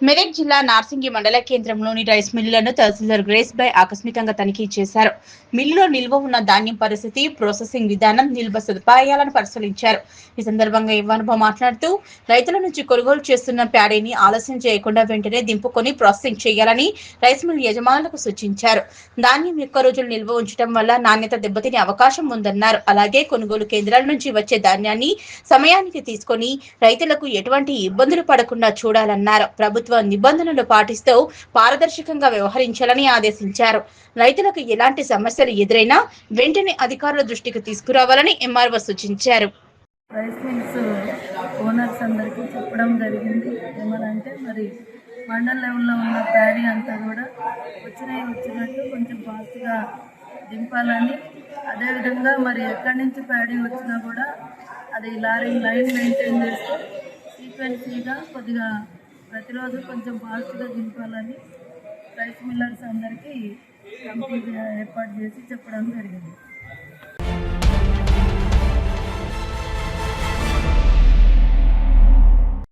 మెదక్ జిల్లా నార్సింగి మండల కేంద్రంలోని రైస్ మిల్లులను తహసీల్దార్ గ్రేస్ బై ఆకస్మికంగా తనిఖీ చేశారు. మిల్లులో నిల్వ ఉన్న ధాన్యం పరిస్థితి, ప్రాసెసింగ్ విధానం, నిల్వ సదుపాయాలను పరిశీలించారు. ఈ సందర్భంగా ఇవ్వనుభవ మాట్లాడుతూ రైతుల నుంచి కొనుగోలు చేస్తున్న ప్యాడీని ఆలస్యం చేయకుండా వెంటనే దింపుకొని ప్రాసెసింగ్ చేయాలని రైస్ మిల్ యజమానులకు సూచించారు. ధాన్యం ఎక్కువ రోజులు నిల్వ ఉంచడం వల్ల నాణ్యత దెబ్బతినే అవకాశం ఉందన్నారు. అలాగే కొనుగోలు కేంద్రాల నుంచి వచ్చే ధాన్యాన్ని సమయానికి తీసుకొని రైతులకు ఎటువంటి ఇబ్బందులు పడకుండా చూడాలన్నారు. ప్రభుత్వ నిబంధనలు పాటిస్తూ పారదర్శకంగా వ్యవహరించాలని ఆదేశించారు. రైతులకు ఎలాంటి సమస్యలు ఎదురైనా వెంటనే అధికారుల దృష్టికి తీసుకురావాలని ఎంఆర్ఓ సూచించారు. రైస్ మిల్స్ ఓనర్స్ అందరికీ చెప్పడం జరిగింది. ఏమనంటే మరి మండల లెవెల్లో ఉన్న ప్యాడీ అంతా కూడా వచ్చినట్టు కొంచెం ఫాస్ట్గా దింపాలని, అదేవిధంగా మరి ఎక్కడి నుంచి ప్యాడీ వచ్చినా కూడా అది లైన్ మెయింటైన్ చేస్తూ సీక్వెన్సీగా కొద్దిగా ప్రతిరోజు కొంచెం ఫాస్ట్గా దింపాలని రైస్ మిల్లర్స్ అందరికీ కమిటీ ఏర్పాటు చేసి చెప్పడం జరిగింది.